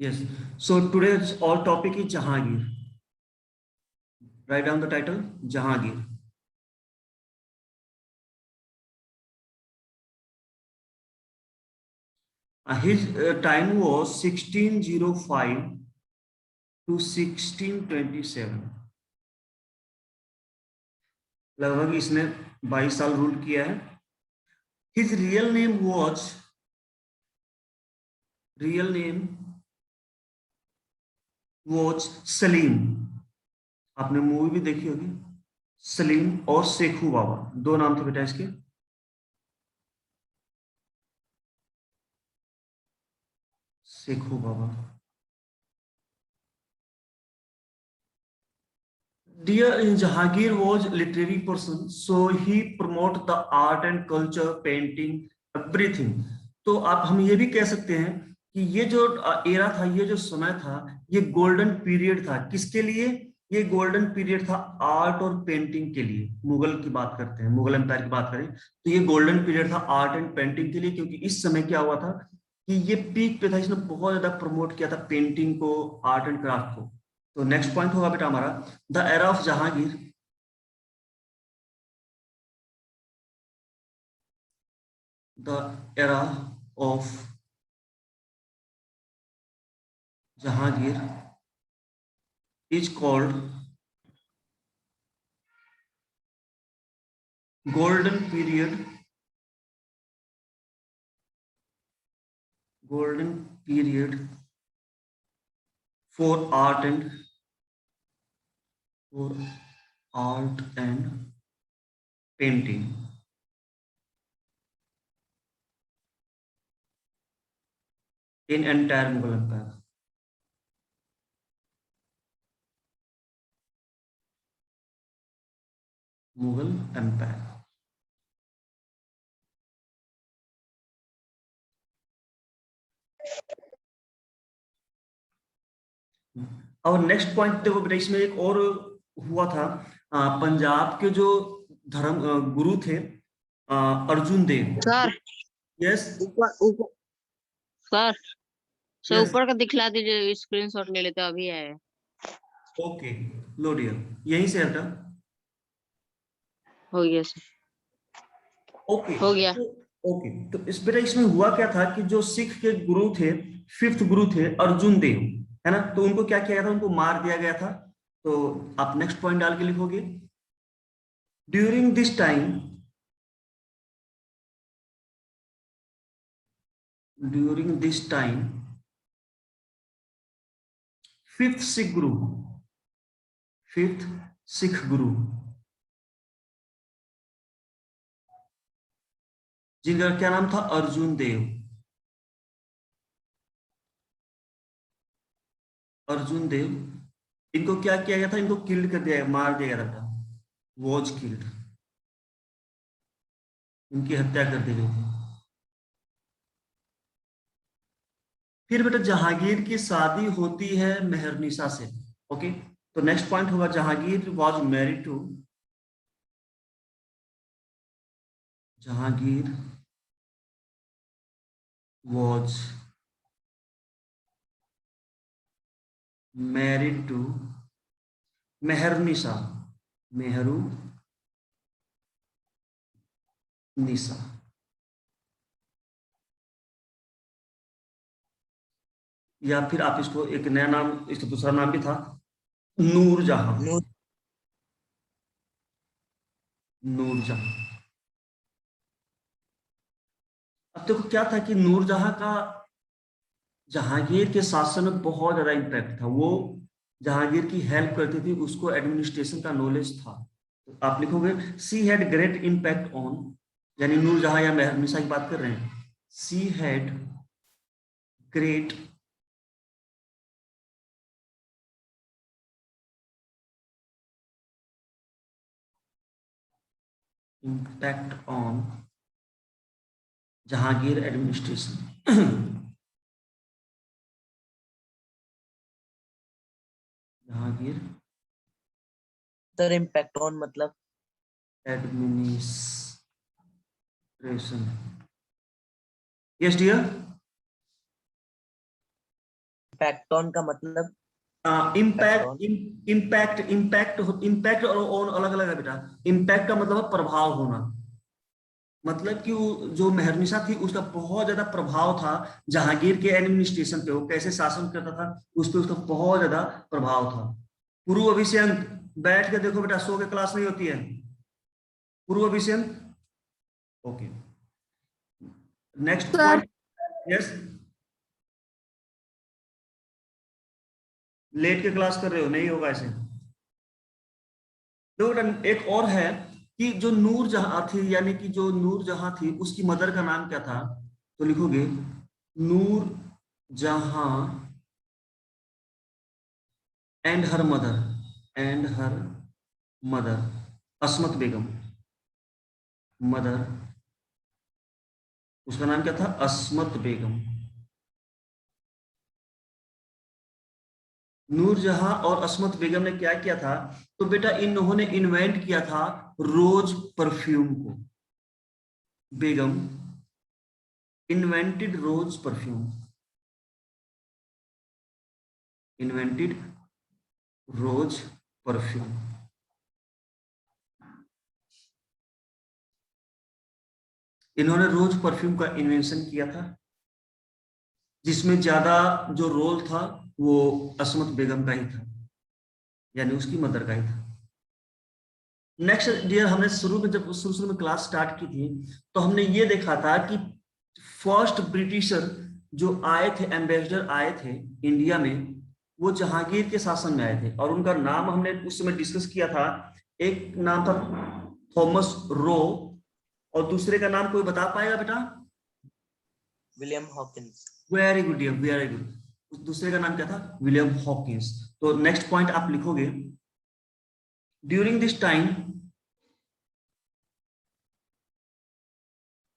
Yes. So today's all topic is Jahangir. Write down the title, Jahangir. His time was 1605 to 1627. लगभग इसने 22 साल rule किया है. His real name was Salim. आपने movie भी देखी होगी. सलीम और शेखू बाबा, दो नाम थे बेटा इसके. शेखू बाबा. Dear Jahangir was a literary person, so he promoted the art and culture, painting, everything. तो आप हम ये भी कह सकते हैं कि ये जो एरा था, ये जो समय था, ये गोल्डन पीरियड था. किसके लिए? ये गोल्डन पीरियड था आर्ट और पेंटिंग के लिए. मुगल की बात करते हैं, मुगल एम्पायर की बात करें तो ये गोल्डन पीरियड था आर्ट एंड पेंटिंग के लिए, क्योंकि इस समय क्या हुआ था कि ये पीक पे था. इसने बहुत ज्यादा प्रमोट किया था पेंटिंग को, आर्ट एंड क्राफ्ट को. तो नेक्स्ट पॉइंट होगा बेटा हमारा, the era of Jahangir. The era of Jahangir is called golden period. Golden period for art and painting. In entire Mughal empire. Mughal empire. और नेक्स्ट पॉइंट देखो बेटा, इसमें एक और हुआ था. पंजाब के जो धर्म गुरु थे अर्जुन देव. Sir yes. ऊपर ऊपर सर सर यस. ऊपर का दिखला दीजिए, स्क्रीनशॉट ले लेते हैं, अभी है. ओके. लो डियर, यहीं से हटा. हो गया सर, ओके. हो गया. ओके, तो इस बेटा इसमें हुआ क्या था कि जो सिख के गुरु थे, फिफ्थ गुरु थे अर्जुन देव, है ना. तो उनको क्या किया गया था? उनको मार दिया गया था. तो आप नेक्स्ट पॉइंट डाल के लिखोगे, during this time, fifth Sikh Guru, fifth Sikh गुरु जिनका क्या नाम था? अर्जुन देव. अर्जुन देव, इनको क्या किया गया था? इनको किल्ड कर दिया, मार दिया गया था. वॉज किल्ड, इनकी हत्या कर दी गई थी. फिर बेटा जहांगीर की शादी होती है मेहरनिसा से. ओके, तो नेक्स्ट पॉइंट होगा, Jahangir was married to, Jahangir was married to Mehrunnisa, Mehrunnisa. या फिर आप इसको एक नया नाम, इसका दूसरा नाम भी था, नूरजहां. नूरजहां. अब देखो क्या था कि नूरजहां का जहांगीर के शासन में बहुत ज्यादा इम्पैक्ट था. वो जहांगीर की हेल्प करती थी, उसको एडमिनिस्ट्रेशन का नॉलेज था. तो आप लिखोगे she had great impact on, यानी नूरजहां या मेहरनिसा की बात कर रहे हैं. She had great impact on Jahangir administration. Jahangir sir impact on मतलब एडमिनिस्ट्रेशन. Yes dear. इम्पैक्टोन का मतलब इम्पैक्ट इम्पैक्ट इम्पैक्ट इम्पैक्ट और ओन अलग अलग है बेटा। इम्पैक्ट का मतलब है प्रभाव होना, मतलब कि वो जो मेहरनिशा थी उसका बहुत ज्यादा प्रभाव था जहांगीर के एडमिनिस्ट्रेशन पे, वो कैसे शासन करता था उस पे उसका बहुत ज्यादा प्रभाव था। पूर्व अभिषेक बैठ के देखो बेटा, सो के क्लास नहीं होती है। पूर्व Abhishek, okay next point. Yes, late के क्लास कर रहे हो, नहीं होगा ऐसे। तो एक और है कि जो नूर जहां थी, यानी कि जो नूर जहां थी उसकी मदर का नाम क्या था, तो लिखोगे Noor Jahan and her mother Asmat Begum. Mother, उसका नाम क्या था, अस्मत बेगम। नूरजहां और अस्मत बेगम ने क्या किया था, तो बेटा इन्होंने इन्वेंट किया था रोज परफ्यूम को। बेगम इन्वेंटेड रोज परफ्यूम, इन्वेंटेड रोज परफ्यूम। इन्होंने रोज परफ्यूम का इन्वेंशन किया था, जिसमें ज्यादा जो रोल था वो अस्मत बेगम का ही था, यानी उसकी मदर का ही था। नेक्स्ट डियर, हमने शुरू में जब शुरू में क्लास स्टार्ट की थी तो हमने ये देखा था कि फर्स्ट ब्रिटिशर जो आए थे, एम्बेसडर आए थे इंडिया में, वो जहांगीर के शासन में आए थे, और उनका नाम हमने उस समय डिस्कस किया था। एक नाम था थॉमस रो, और दूसरे का नाम कोई बता पाएगा बेटा? William Hawkins. Very good dear, very good. दूसरे का नाम क्या था? William Hawkins. तो नेक्स्ट पॉइंट आप लिखोगे, during this time,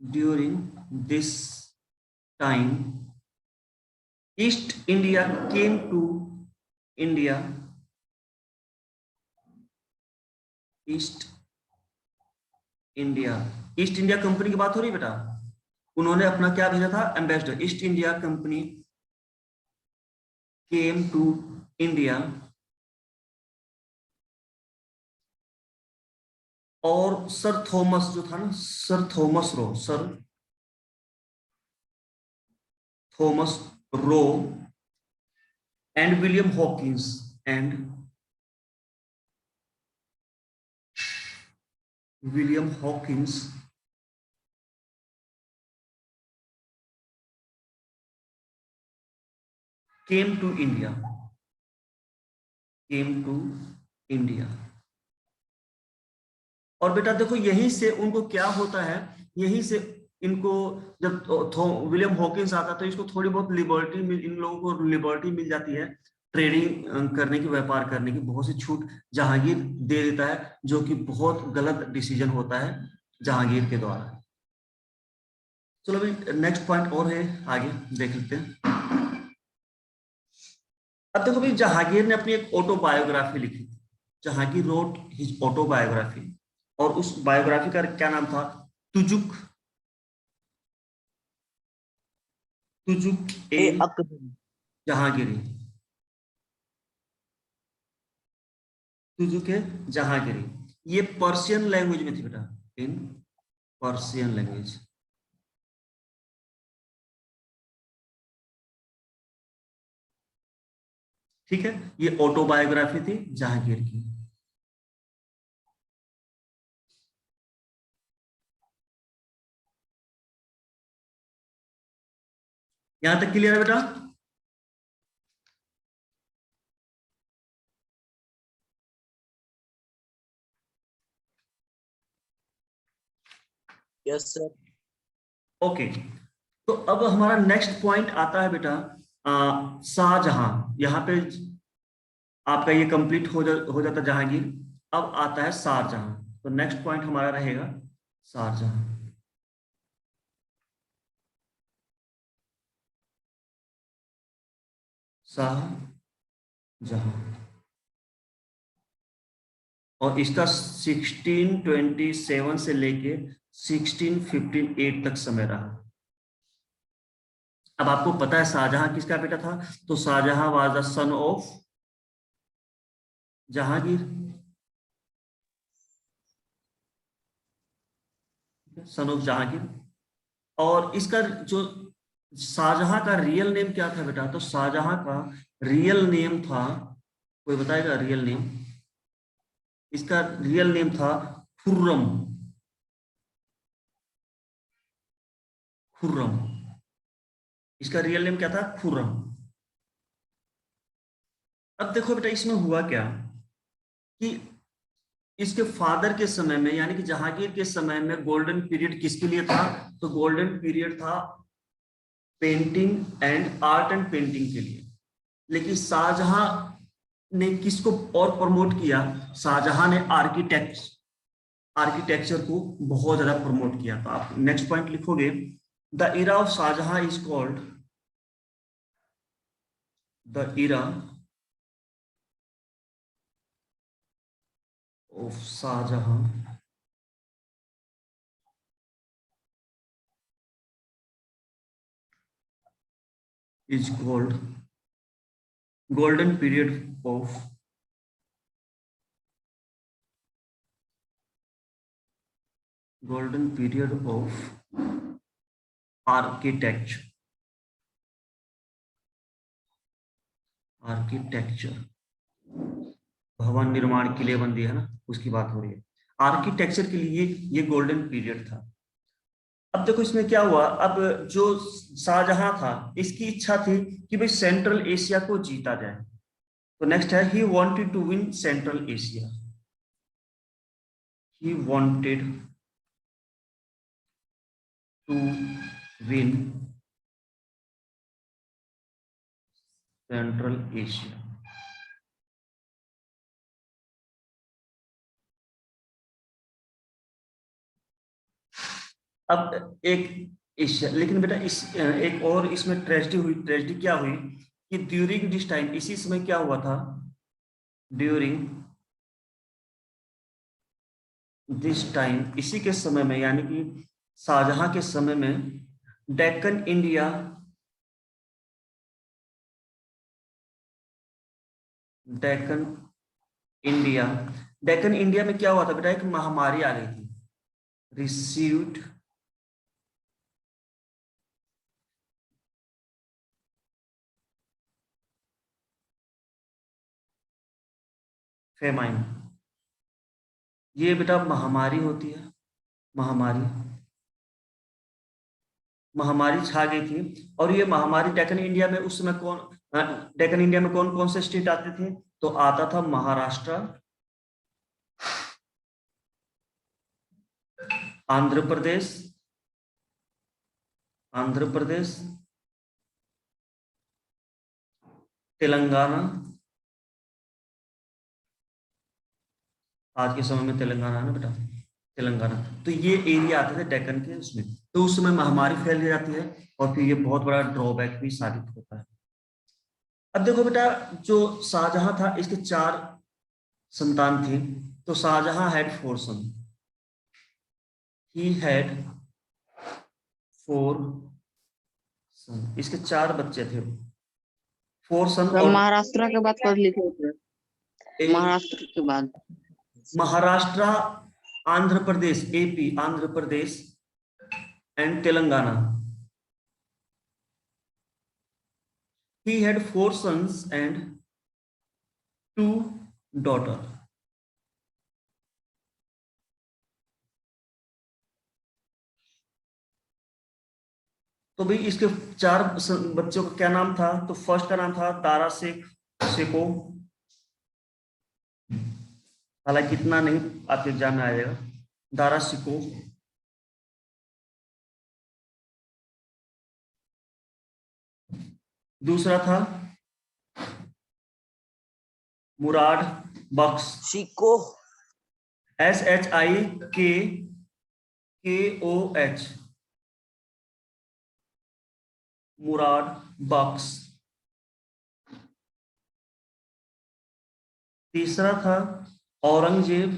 during this time East India came to India, East India company की बात हो रही है बेटा। उन्होंने अपना क्या भेजा था, ambassador. East India company came to India, और सर थॉमस जो था ना, sir Thomas Roe and William Hawkins came to India। और बेटा देखो, यहीं से उनको क्या होता है, यहीं से इनको जब विलियम हॉकिंस आता है तो इसको थोड़ी बहुत लिबर्टी इन लोगों को लिबर्टी मिल जाती है, ट्रेडिंग करने की, व्यापार करने की बहुत सी छूट जहांगीर दे देता है, जो कि बहुत गलत डिसीजन होता है जहांगीर के द्वारा। चलो अभी नेक्स्ट पॉइंट और है, आगे देख लेते हैं। अब देखो भाई, जहांगीर ने अपनी एक ऑटोबायोग्राफी लिखी। जहांगीर रोट हिज ऑटोबायोग्राफी, और उस बायोग्राफी का क्या नाम था, तुजुक ए जहांगीरी। तुजुक ए जहांगीरी, ये पर्शियन लैंग्वेज में थी बेटा, इन पर्शियन लैंग्वेज। ठीक है, ये ऑटोबायोग्राफी थी जहांगीर की। यहां तक क्लियर है बेटा? Yes sir. ओके, तो अब हमारा नेक्स्ट पॉइंट आता है बेटा, शाहजहां। यहाँ पे आपका ये कंप्लीट हो जाता जहांगीर। अब आता है शाहजहां, तो नेक्स्ट पॉइंट हमारा रहेगा शाहजहां। शाहजहां, और इसका 1627 से लेके 1658 तक समय रहा। अब आपको पता है शाहजहां किसका बेटा था, तो Shah Jahan was the son of Jahangir, son of Jahangir. और इसका जो शाहजहां का रियल नेम क्या था बेटा, तो शाहजहां का रियल नेम था, कोई बताएगा रियल नेम? इसका रियल नेम था खुर्रम। खुर्रम, इसका रियल नेम क्या था? खुर्रम। अब देखो बेटा इसमें हुआ क्या कि इसके फादर के समय में यानी कि जहांगीर के समय में गोल्डन पीरियड किसके लिए था, तो गोल्डन पीरियड था painting and art and painting के लिए। लेकिन शाहजहां ने किसको और प्रमोट किया, शाहजहां ने आर्किटेक्चर को बहुत ज्यादा प्रमोट किया। तो आप नेक्स्ट पॉइंट लिखोगे, the era of Shah Jahan is called, the era of Shah Jahan is called golden period of architecture, भवन निर्माण, किलेबंदी है ना, उसकी बात हो रही है। आर्किटेक्चर के लिए ये गोल्डन पीरियड था। अब देखो इसमें क्या हुआ, अब जो शाहजहां था इसकी इच्छा थी कि भाई सेंट्रल एशिया को जीता जाए। तो नेक्स्ट है, he wanted to win central Asia, he wanted to win central Asia. अब एक एशिया, लेकिन बेटा इस एक और इसमें ट्रेजेडी हुई। ट्रेजेडी क्या हुई कि ड्यूरिंग दिस टाइम, इसी समय क्या हुआ था, ड्यूरिंग दिस टाइम, इसी के समय में यानी कि शाहजहां के समय में Deccan India, Deccan India, Deccan India में क्या हुआ था बेटा, एक महामारी आ गई थी, रिसीव्ड फेमाइन। ये बेटा महामारी होती है, महामारी, महामारी छा गई थी। और ये महामारी डेक्कन इंडिया में उस समय डेक्कन इंडिया में कौन कौन से स्टेट आते थे, तो आता था महाराष्ट्र, आंध्र प्रदेश, तेलंगाना, आज के समय में तेलंगाना है ना बेटा, तेलंगाना। तो ये एरिया आते थे डेक्कन के उसमें। तो उस समय महामारी फैल जाती है और फिर ये बहुत बड़ा ड्रॉबैक भी साबित होता है। अब देखो बेटा, जो शाहजहां था इसके 4 संतान थे। तो Shah Jahan had 4 son, he had 4 son, इसके 4 बच्चे थे, 4 सन। और महाराष्ट्र के बाद कब लिखे थे? महाराष्ट्र के बाद Maharashtra, Andhra Pradesh, AP, Andhra Pradesh and Telangana. He had 4 sons and 2 daughters. तो भाई इसके 4 बच्चों का क्या नाम था, तो फर्स्ट का नाम था दारा सेको, हालांकि इतना नहीं आपके एग्जाम में आएगा, दारा सिको। दूसरा था मुराद बख्श, शिको, SHIKKOH, मुराद बख्श। तीसरा था औरंगजेब,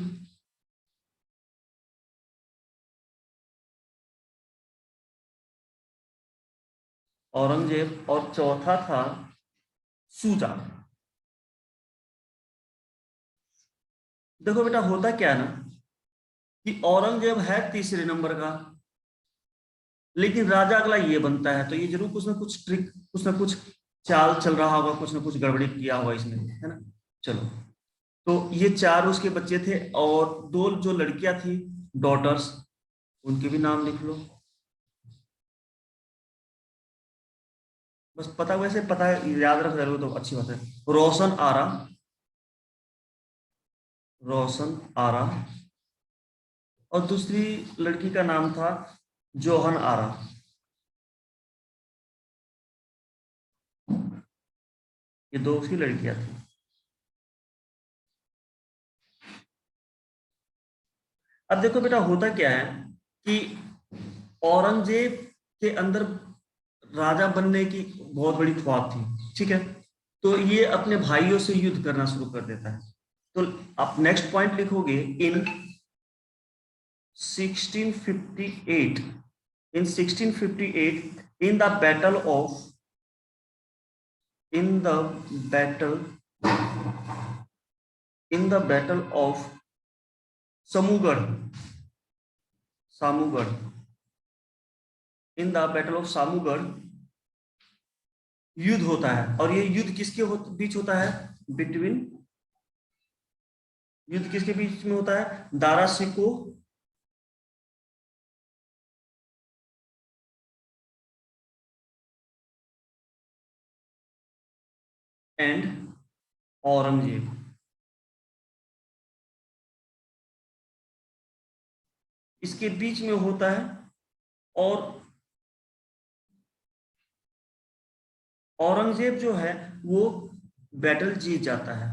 औरंगजेब, और चौथा था शुजा। देखो बेटा होता क्या है ना कि औरंगजेब है तीसरे नंबर का, लेकिन राजा अगला ये बनता है, तो ये जरूर कुछ ना कुछ ट्रिक, कुछ ना कुछ चाल चल रहा होगा, कुछ ना कुछ गड़बड़ी किया होगा इसने, है ना। चलो, तो ये चार उसके बच्चे थे, और दो जो लड़कियां थी डॉटर्स, उनके भी नाम लिख लो। बस पता, वैसे पता है, याद रख रहे हो तो अच्छी बात है। रोशन आरा, रोशन आरा, और दूसरी लड़की का नाम था जोहन आरा। ये दो उसकी लड़कियां थी। अब देखो बेटा होता क्या है कि औरंगजेब के अंदर राजा बनने की बहुत बड़ी ख्वाब थी, ठीक है। तो ये अपने भाइयों से युद्ध करना शुरू कर देता है। तो आप नेक्स्ट पॉइंट लिखोगे, इन 1658, in 1658, in the battle of, in the battle, in the battle of Samugad, Samugad, in the battle of Samugad, युद्ध होता है। और ये युद्ध किसके बीच होता है? बिटवीन, युद्ध किसके बीच में होता है? दारा शिको एंड औरंगजेब। इसके बीच में होता है, और औरंगजेब जो है वो बैटल जीत जाता है।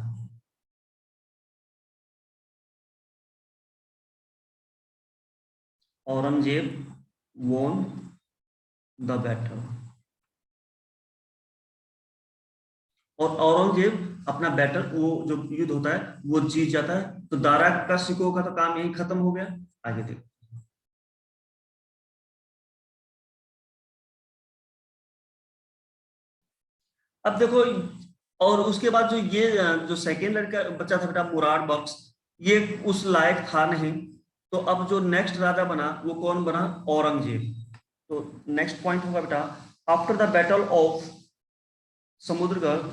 औरंगजेब won द बैटल, और औरंगजेब अपना बैटल, वो जो युद्ध होता है वो जीत जाता है। तो दारा का शिकोह का तो काम यही खत्म हो गया। आगे देखो, अब देखो, और उसके बाद जो ये जो सेकेंड लड़का बच्चा था बेटा मुराद बख्श, ये उस लायक था नहीं। तो अब जो नेक्स्ट राजा बना वो कौन बना? औरंगजेब। तो नेक्स्ट पॉइंट होगा बेटा, after the battle of Samudragarh,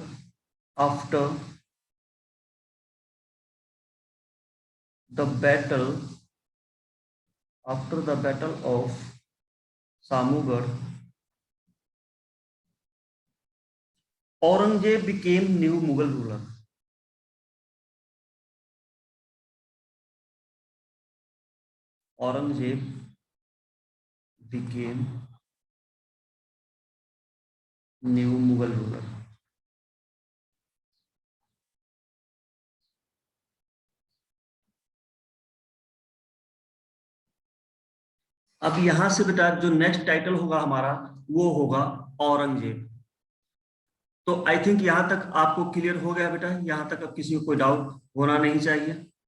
after the battle, after the battle of Samugarh, Aurangzeb became new Mughal ruler. Aurangzeb became new Mughal ruler. अब यहां से बेटा जो नेक्स्ट टाइटल होगा हमारा वो होगा औरंगजेब। तो आई थिंक यहां तक आपको क्लियर हो गया बेटा, यहां तक अब किसी को कोई डाउट होना नहीं चाहिए।